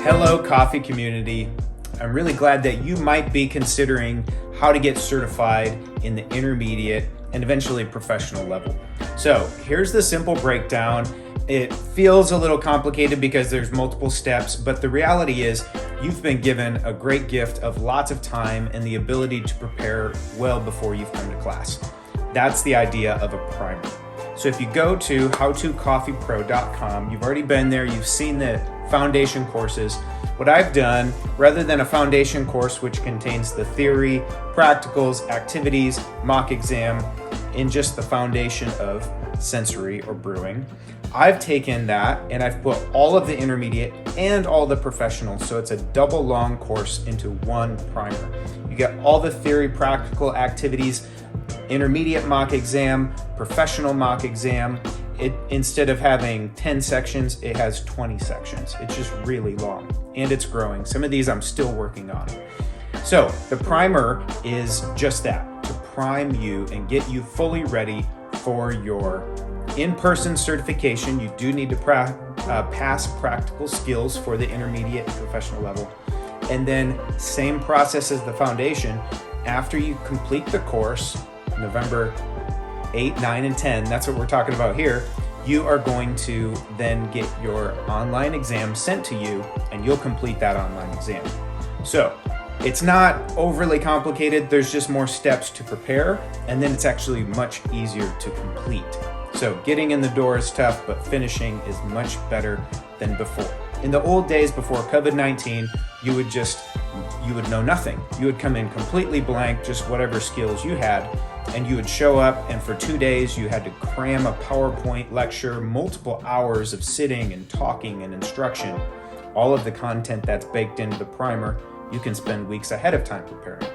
Hello, coffee community. I'm really glad that you might be considering how to get certified in the intermediate and eventually professional level. So here's the simple breakdown. It feels a little complicated because there's multiple steps, but the reality is you've been given a great gift of lots of time and the ability to prepare well before you've come to class. That's the idea of a primer. So if you go to HowToCoffeePro.com, you've already been there, you've seen the foundation courses. What I've done, rather than a foundation course which contains the theory, practicals, activities, mock exam, in just the foundation of sensory or brewing, I've taken that and I've put all of the intermediate and all the professional, so it's a double long course into one primer. You get all the theory, practical, activities, intermediate mock exam, professional mock exam. It, instead of having 10 sections, it has 20 sections. It's just really long and it's growing. Some of these I'm still working on. So the primer is just that, to prime you and get you fully ready for your in-person certification. You do need to pass practical skills for the intermediate and professional level. And then same process as the foundation. After you complete the course, November 8, 9, and 10, that's what we're talking about here, you are going to then get your online exam sent to you and you'll complete that online exam. So it's not overly complicated, there's just more steps to prepare, and then it's actually much easier to complete. So getting in the door is tough, but finishing is much better than before. In the old days before COVID-19, you would know nothing. You would come in completely blank, just whatever skills you had, and you would show up, and for 2 days you had to cram a PowerPoint lecture, multiple hours of sitting and talking and instruction. All of the content that's baked into the primer, you can spend weeks ahead of time preparing.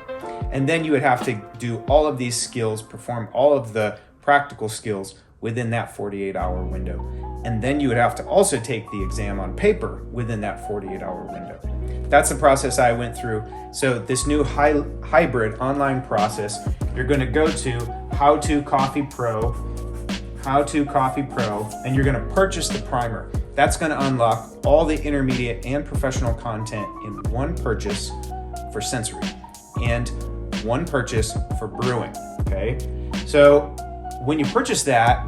And then you would have to do all of these skills, perform all of the practical skills within that 48-hour window. And then you would have to also take the exam on paper within that 48-hour window. That's the process I went through. So this new hybrid online process, you're going to go to HowToCoffeePro, and you're going to purchase the primer. That's going to unlock all the intermediate and professional content in one purchase for sensory and one purchase for brewing. Okay, so when you purchase that,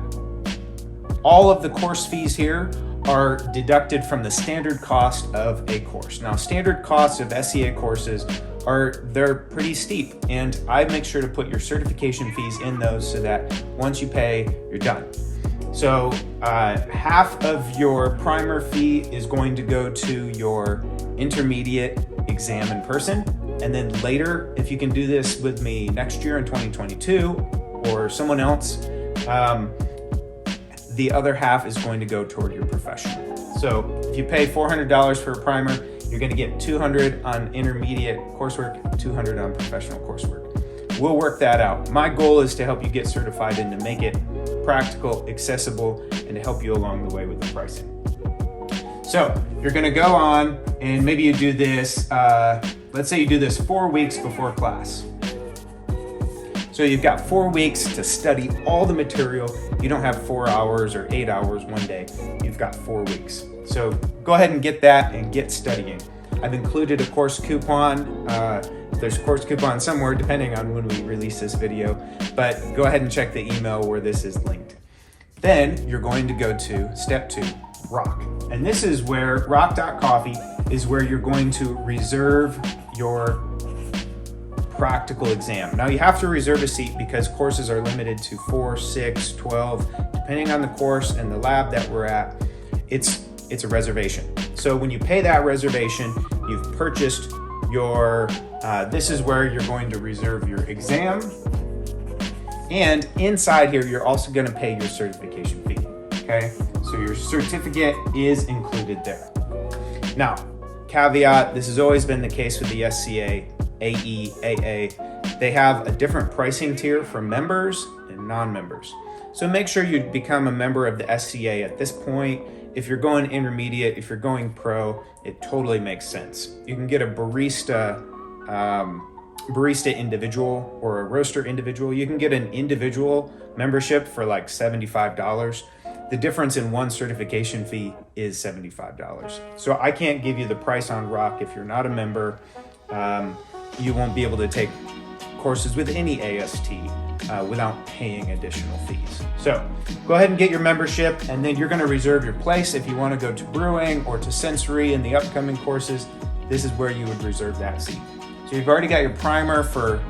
all of the course fees here are deducted from the standard cost of a course. Now, standard costs of SCA courses they're pretty steep, and I make sure to put your certification fees in those so that once you pay, you're done. So half of your primer fee is going to go to your intermediate exam in person, and then later, if you can do this with me next year in 2022 or someone else, the other half is going to go toward your professional. So if you pay $400 for a primer, you're going to get $200 on intermediate coursework, $200 on professional coursework. We'll work that out. My goal is to help you get certified and to make it practical, accessible, and to help you along the way with the pricing. So you're going to go on and maybe you do this, let's say you do this 4 weeks before class. So you've got 4 weeks to study all the material. You don't have 4 hours or 8 hours one day. You've got 4 weeks. So go ahead and get that and get studying. I've included a course coupon. There's a course coupon somewhere depending on when we release this video, but go ahead and check the email where this is linked. Then you're going to go to step 2, Rock. And this is where rock.coffee is where you're going to reserve your practical exam. Now you have to reserve a seat because courses are limited to 4, 6, 12, depending on the course and the lab that we're at, it's a reservation. So when you pay that reservation, you've purchased your, this is where you're going to reserve your exam. And inside here, you're also gonna pay your certification fee, okay? So your certificate is included there. Now, caveat, this has always been the case with the SCA, AE, AA. They have a different pricing tier for members and non-members. So make sure you become a member of the SCA at this point. If you're going intermediate, if you're going pro, it totally makes sense. You can get a barista individual or a roaster individual. You can get an individual membership for like $75. the difference in one certification fee is $75. So I can't give you the price on rock. If you're not a member, you won't be able to take courses with any AST without paying additional fees. So go ahead and get your membership, and then you're going to reserve your place. If you want to go to brewing or to sensory in the upcoming courses, this is where you would reserve that seat. So you've already got your primer for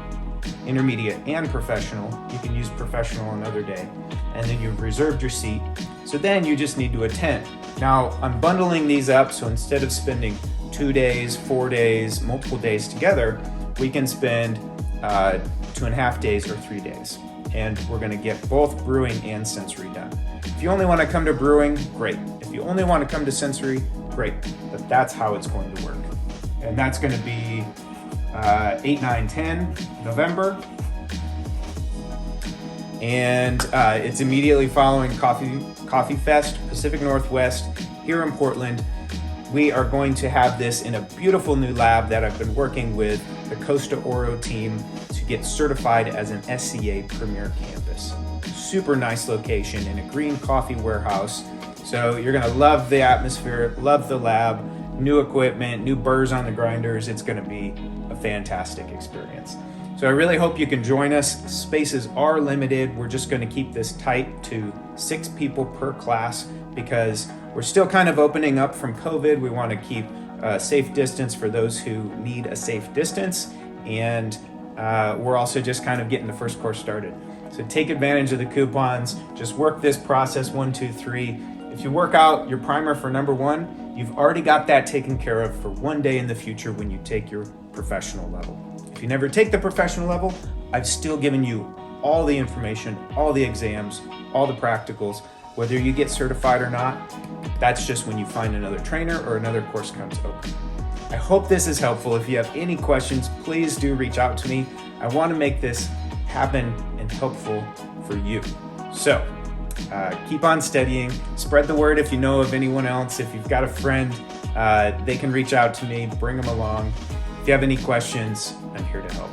intermediate and professional. You can use professional another day, and then you've reserved your seat. So then you just need to attend. Now I'm bundling these up, so instead of spending 2 days, 4 days, multiple days together, we can spend 2.5 days or 3 days. And we're gonna get both brewing and sensory done. If you only wanna come to brewing, great. If you only wanna come to sensory, great. But that's how it's going to work. And that's gonna be 8, 9, 10 November. And it's immediately following Coffee Fest, Pacific Northwest, here in Portland. We are going to have this in a beautiful new lab that I've been working with the Costa Oro team to get certified as an SCA Premier Campus. Super nice location in a green coffee warehouse. So you're gonna love the atmosphere, love the lab, new equipment, new burrs on the grinders. It's gonna be a fantastic experience. So I really hope you can join us. Spaces are limited. We're just gonna keep this tight to 6 people per class because we're still kind of opening up from COVID. We wanna keep a safe distance for those who need a safe distance. And we're also just kind of getting the first course started. So take advantage of the coupons, just work this process 1, 2, 3. If you work out your primer for number 1, you've already got that taken care of for one day in the future when you take your professional level. If you never take the professional level, I've still given you all the information, all the exams, all the practicals, whether you get certified or not. That's just when you find another trainer or another course comes open. I hope this is helpful. If you have any questions, please do reach out to me. I want to make this happen and helpful for you. So keep on studying, spread the word if you know of anyone else. If you've got a friend, they can reach out to me, bring them along. If you have any questions, I'm here to help.